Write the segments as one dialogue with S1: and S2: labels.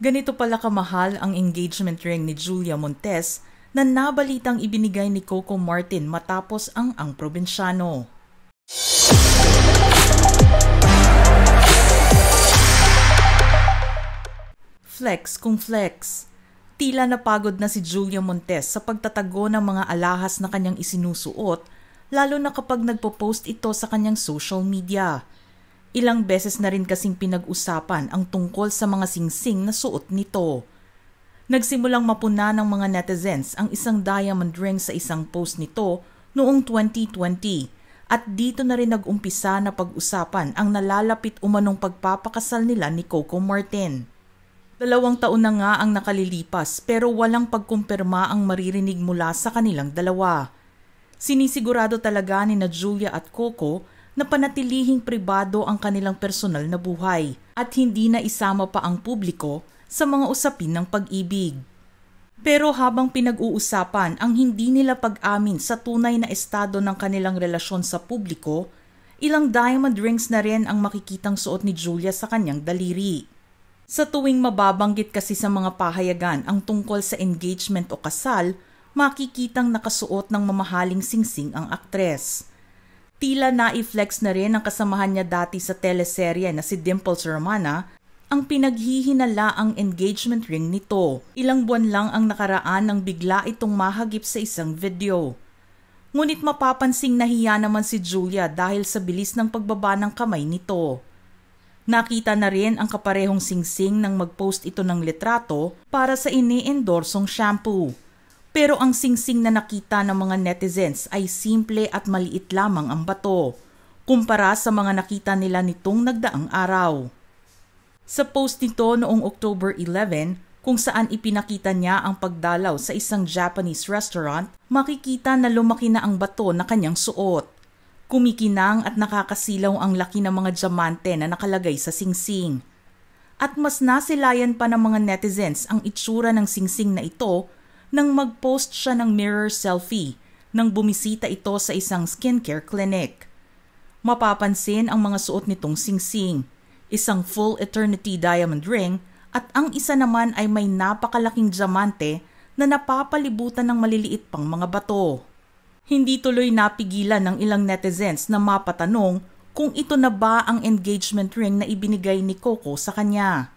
S1: Ganito pala kamahal ang engagement ring ni Julia Montes na nabalitang ibinigay ni Coco Martin matapos ang probinsyano. Flex kung flex. Tila napagod na si Julia Montes sa pagtatago ng mga alahas na kanyang isinusuot, lalo na kapag nagpo-post ito sa kanyang social media. Ilang beses na rin kasing pinag-usapan ang tungkol sa mga singsing na suot nito. Nagsimulang mapuna ng mga netizens ang isang diamond ring sa isang post nito noong 2020 at dito na rin nag-umpisa na pag-usapan ang nalalapit umanong pagpapakasal nila ni Coco Martin. 2 taon na nga ang nakalilipas pero walang pagkumpirma ang maririnig mula sa kanilang dalawa. Sinisigurado talaga ni na Julia at Coco na panatilihing pribado ang kanilang personal na buhay at hindi na isama pa ang publiko sa mga usapin ng pag-ibig. Pero habang pinag-uusapan ang hindi nila pag-amin sa tunay na estado ng kanilang relasyon sa publiko, ilang diamond rings na rin ang makikitang suot ni Julia sa kanyang daliri. Sa tuwing mababanggit kasi sa mga pahayagan ang tungkol sa engagement o kasal, makikitang nakasuot ng mamahaling singsing ang aktres. Tila na-flex na rin ang kasamahan niya dati sa teleserye na si Dimples Romana ang pinaghihinala ang engagement ring nito. Ilang buwan lang ang nakaraan nang bigla itong mahagip sa isang video. Ngunit mapapansing nahiya naman si Julia dahil sa bilis ng pagbaba ng kamay nito. Nakita na rin ang kaparehong singsing nang mag-post ito ng litrato para sa ini-endorsong shampoo. Pero ang singsing na nakita ng mga netizens ay simple at maliit lamang ang bato, kumpara sa mga nakita nila nitong nagdaang araw. Sa post nito noong October 11, kung saan ipinakita niya ang pagdalaw sa isang Japanese restaurant, makikita na lumaki na ang bato na kanyang suot. Kumikinang at nakakasilaw ang laki ng mga diamante na nakalagay sa singsing. At mas nasilayan pa ng mga netizens ang itsura ng singsing na ito nang mag-post siya ng mirror selfie nang bumisita ito sa isang skincare clinic. Mapapansin ang mga suot nitong singsing, isang full eternity diamond ring at ang isa naman ay may napakalaking diamante na napapalibutan ng maliliit pang mga bato. Hindi tuloy napigilan ng ilang netizens na mapatanong kung ito na ba ang engagement ring na ibinigay ni Coco sa kanya.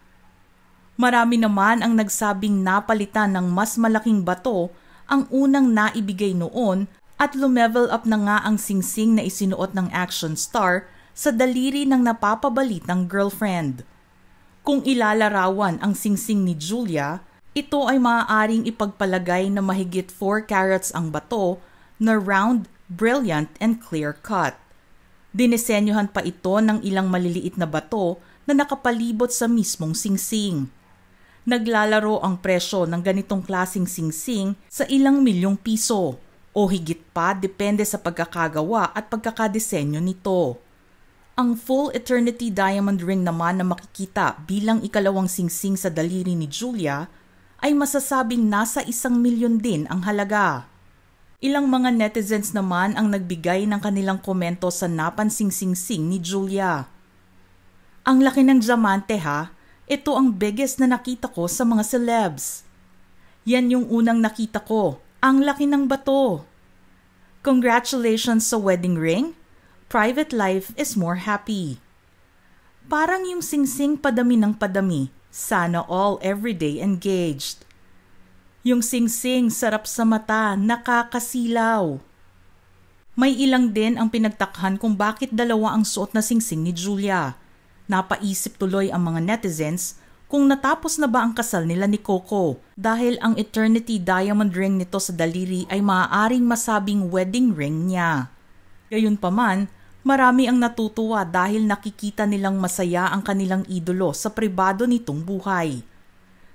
S1: Marami naman ang nagsabing napalitan ng mas malaking bato ang unang naibigay noon at lumevel up na nga ang singsing na isinuot ng action star sa daliri ng napapabalitang girlfriend. Kung ilalarawan ang singsing ni Julia, ito ay maaaring ipagpalagay na mahigit 4 carats ang bato na round, brilliant and clear cut. Dinisenyohan pa ito ng ilang maliliit na bato na nakapalibot sa mismong singsing. Naglalaro ang presyo ng ganitong klasing singsing sa ilang milyong piso o higit pa depende sa pagkakagawa at pagkakadesenyo nito. Ang full eternity diamond ring naman na makikita bilang ikalawang singsing sa daliri ni Julia ay masasabing nasa 1 milyon din ang halaga. Ilang mga netizens naman ang nagbigay ng kanilang komento sa napansing singsing ni Julia. Ang laki ng diamante ha! Ito ang biggest na nakita ko sa mga celebs. Yan yung unang nakita ko. Ang laki ng bato. Congratulations sa wedding ring. Private life is more happy. Parang yung singsing padami ng padami. Sana all everyday engaged. Yung singsing sarap sa mata, nakakasilaw. May ilang din ang pinagtakhan kung bakit dalawa ang suot na singsing ni Julia. Napaisip tuloy ang mga netizens kung natapos na ba ang kasal nila ni Coco dahil ang eternity diamond ring nito sa daliri ay maaaring masabing wedding ring niya. Gayunpaman, marami ang natutuwa dahil nakikita nilang masaya ang kanilang idolo sa pribado nitong buhay.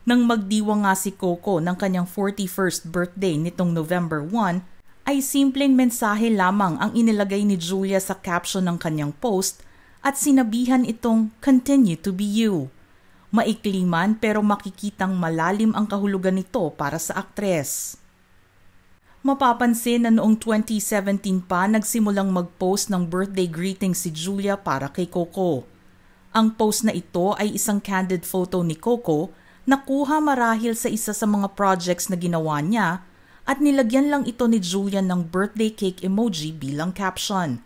S1: Nang magdiwa nga si Coco ng kanyang 41st birthday nitong November 1, ay simpleng mensahe lamang ang inilagay ni Julia sa caption ng kanyang post at sinabihan itong continue to be you. Maikli man pero makikitang malalim ang kahulugan nito para sa aktres. Mapapansin na noong 2017 pa nagsimulang mag-post ng birthday greeting si Julia para kay Coco. Ang post na ito ay isang candid photo ni Coco nakuha marahil sa isa sa mga projects na ginawa niya at nilagyan lang ito ni Julian ng birthday cake emoji bilang caption.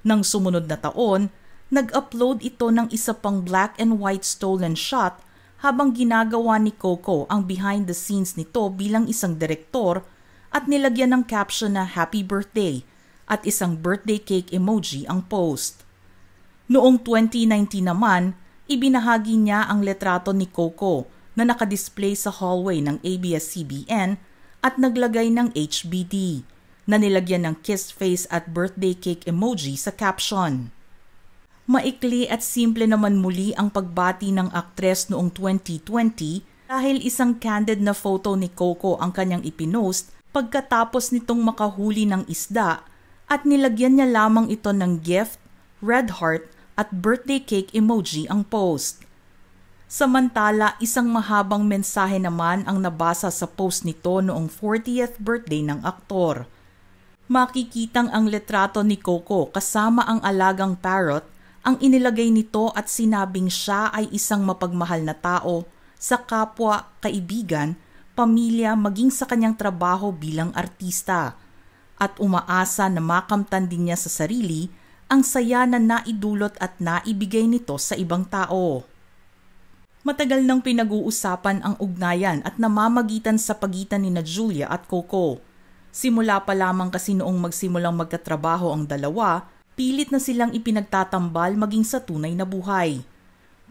S1: Nang sumunod na taon, nag-upload ito ng isa pang black and white stolen shot habang ginagawa ni Coco ang behind the scenes nito bilang isang direktor at nilagyan ng caption na happy birthday at isang birthday cake emoji ang post. Noong 2019 naman, ibinahagi niya ang letrato ni Coco na nakadisplay sa hallway ng ABS-CBN at naglagay ng HBD na nilagyan ng kissed face at birthday cake emoji sa caption. Maikli at simple naman muli ang pagbati ng aktres noong 2020 dahil isang candid na photo ni Coco ang kanyang ipinost pagkatapos nitong makahuli ng isda at nilagyan niya lamang ito ng gift, red heart at birthday cake emoji ang post. Samantala, isang mahabang mensahe naman ang nabasa sa post nito noong 40th birthday ng aktor. Makikitang ang letrato ni Coco kasama ang alagang parrot ang inilagay nito at sinabing siya ay isang mapagmahal na tao sa kapwa, kaibigan, pamilya maging sa kanyang trabaho bilang artista at umaasa na makamtan din niya sa sarili ang saya na naidulot at naibigay nito sa ibang tao. Matagal nang pinag-uusapan ang ugnayan at namamagitan sa pagitan ni Julia at Coco. Simula pa lamang kasi noong magsimulang magkatrabaho ang dalawa, pilit na silang ipinagtatambal maging sa tunay na buhay.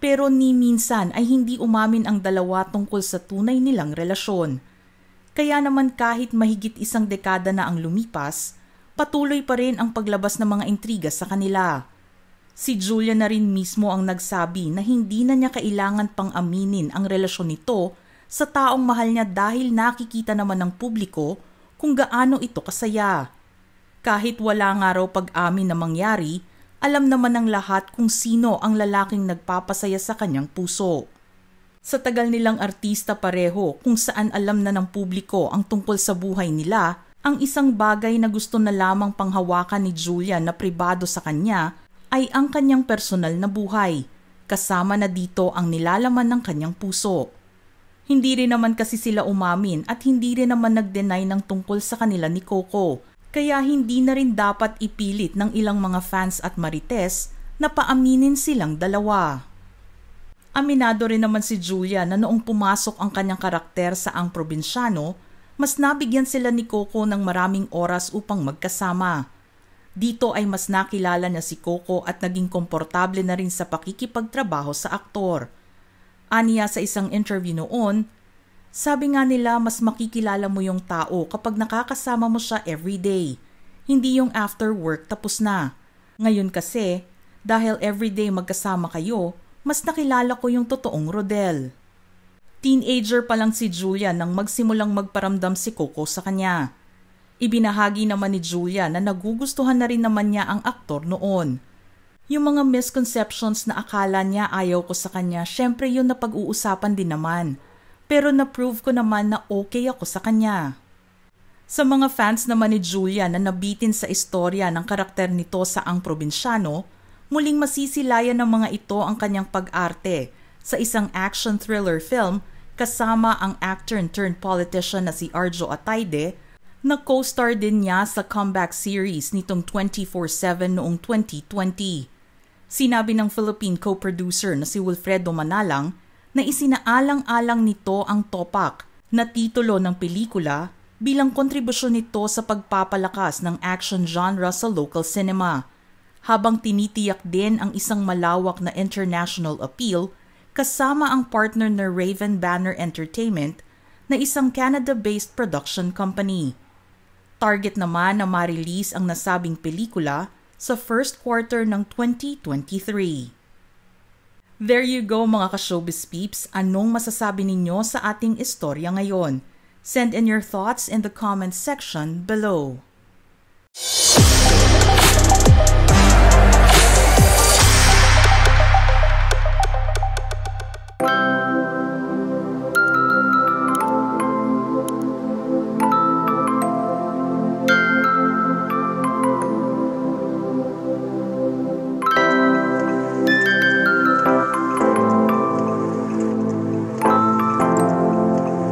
S1: Pero ni minsan ay hindi umamin ang dalawa tungkol sa tunay nilang relasyon. Kaya naman kahit mahigit isang dekada na ang lumipas, patuloy pa rin ang paglabas ng mga intriga sa kanila. Si Julia na rin mismo ang nagsabi na hindi na niya kailangan pang aminin ang relasyon nito sa taong mahal niya dahil nakikita naman ng publiko kung gaano ito kasaya. Kahit wala nga raw pag-amin na mangyari, alam naman ng lahat kung sino ang lalaking nagpapasaya sa kanyang puso. Sa tagal nilang artista pareho kung saan alam na ng publiko ang tungkol sa buhay nila, ang isang bagay na gusto na lamang panghawakan ni Julia na pribado sa kanya ay ang kanyang personal na buhay, kasama na dito ang nilalaman ng kanyang puso. Hindi rin naman kasi sila umamin at hindi rin naman nag-deny ng tungkol sa kanila ni Coco, kaya hindi na rin dapat ipilit ng ilang mga fans at marites na paaminin silang dalawa. Aminado rin naman si Julia na noong pumasok ang kanyang karakter sa Ang Probinsyano, mas nabigyan sila ni Coco ng maraming oras upang magkasama. Dito ay mas nakilala niya si Coco at naging komportable na rin sa pakikipagtrabaho sa aktor. Aniya sa isang interview noon, sabi nga nila mas makikilala mo yung tao kapag nakakasama mo siya everyday. Hindi yung after work tapos na. Ngayon kasi, dahil everyday magkasama kayo, mas nakilala ko yung totoong Rodel. Teenager pa lang si Julia nang magsimulang magparamdam si Coco sa kanya. Ibinahagi naman ni Julia na nagugustuhan na rin naman niya ang aktor noon. Yung mga misconceptions na akala niya ayaw ko sa kanya, syempre yun na pag-uusapan din naman. Pero na-prove ko naman na okay ako sa kanya. Sa mga fans naman ni Julia na nabitin sa istorya ng karakter nito sa Ang Probinsyano, muling masisilayan ng mga ito ang kanyang pag-arte sa isang action thriller film kasama ang actor turned politician na si Arjo Atayde na co-star din niya sa comeback series nitong 24/7 noong 2020. Sinabi ng Philippine co-producer na si Wilfredo Manalang na isinaalang-alang nito ang Topak na titulo ng pelikula bilang kontribusyon nito sa pagpapalakas ng action genre sa local cinema, habang tinitiyak din ang isang malawak na international appeal kasama ang partner na Raven Banner Entertainment na isang Canada-based production company. Target naman na ma-release ang nasabing pelikula sa first quarter ng 2023. There you go mga ka-showbiz peeps, anong masasabi ninyo sa ating istorya ngayon? Send in your thoughts in the comments section below.